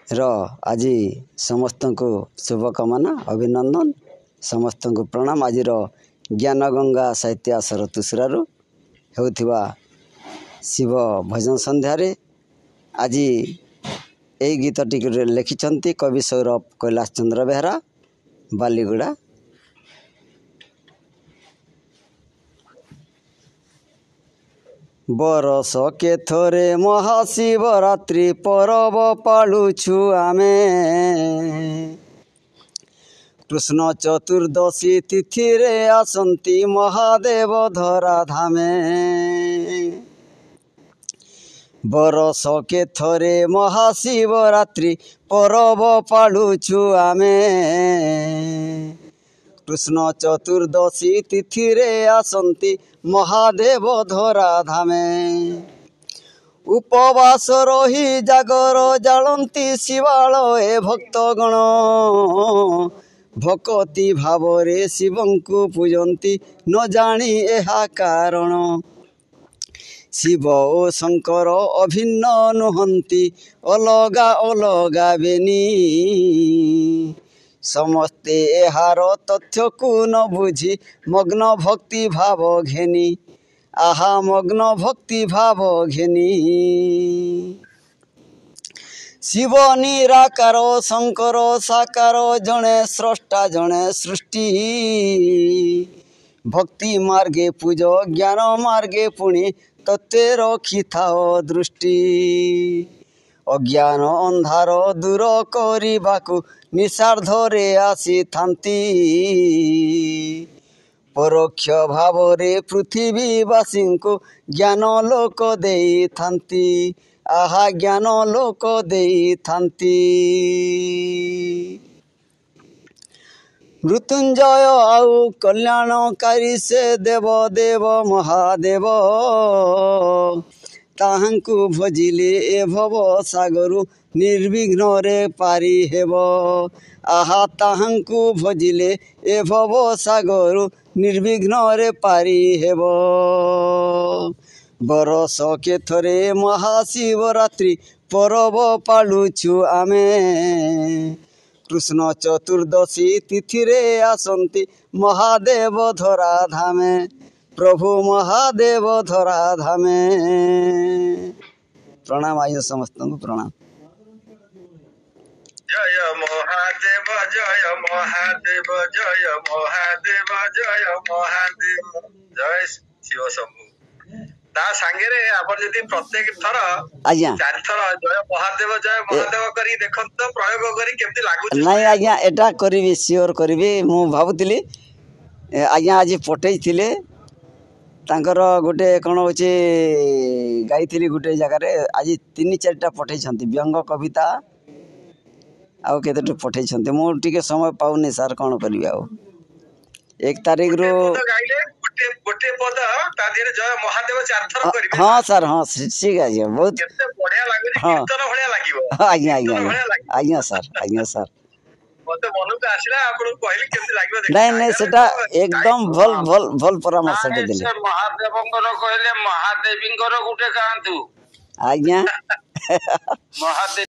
आज समस्त को शुभकामना अभिनंदन समस्त को प्रणाम। आज ज्ञान गंगा साहित्य आसर तुसरारू होउथिबा शिव भजन संध्यार आज यही गीतटी लिखिं कवि सौरभ कैलाश चंद्र बेहरा बालीगुड़ा। बरस के थोरे महाशिवरात्रि परब पालुछु आमे कृष्ण चतुर्दशी तिथि रे आसंती महादेव धरा धामे। बरस के थोरे महाशिवरात्रि परब पालुछु आमे कृष्ण चतुर्दशी तिथि रे आसंती महादेव धरा धामे। उपवास रही जागर जालंती शिवाल ए भक्तगण भक्ति भाव रे शिवं को पूजंती न जानी एहा कारण। शिव ओ शंकर अभिन्न नुहंती अलगा अलगा बेनी समस्ते एहार तथ्य को न बुझी मग्न भक्ति भाव घेनी आहा मग्न भक्ति भाव घेनी। शिव निराकार शंकर साकार जने स्रष्टा जने सृष्टि भक्ति मार्गे पूज ज्ञान मार्गे पुणी तत्वे रखी थाओ दृष्टि। अज्ञान अंधार दूर करिबाकु निशार्धरे आसी थांती परोक्ष भाव रे पृथ्वीवासी को ज्ञान लोक देई थांती आहा ज्ञान लोक देई थांती। मृत्युंजय आउ कल्याणकारी से देव देव महादेव ताहांकु भजिले ए भव सागरु निर्विघ्न रे पारी हेब आहा ताहांकु भजिले ए भव सागरु निर्विघ्न रे पारी हेब। बरस के थोरे महाशिवरात्रि परब पालुछु आमे कृष्ण चतुर्दशी तिथि रे आसंती महादेव धरा धामे प्रभु महादेव धरा धामे। प्रणाम आयु समस्त को प्रणाम। जय महादेव जय महादेव जय महादेव जय महादेव जय शिव शंभु। ता सांगे रे आपण जदी प्रत्येक थर आज्ञा चार थर जय महादेव करी देखन तो प्रयोग करी केमती लागु नहीं आज्ञा एटा करबी सियोर करबी मु भाबुतिली आज्ञा आज पठेई थिले तांकर गोटे कौन होचे गाई गोटे जगार आज 3-4टा पठेई व्यंग कविता आउ केते पठेई मुझे समय पाऊनी सार कौन करी आ 1 तारीख रो गोटे पद ता देरे जय महादेव चार थर करिवे। हां सर हां ठीक है बहुत केते बढ़िया लागो कीर्तन भलिया लागिवो। आज्ञा आज्ञा आज्ञा सर मते मन को आसिला आपण कहली केमती लागबो देख। नहीं सेटा एकदम भल परामर्श देले महादेवंकर कहले महादेवींकर गुटे गांतु आज्ञा महादेव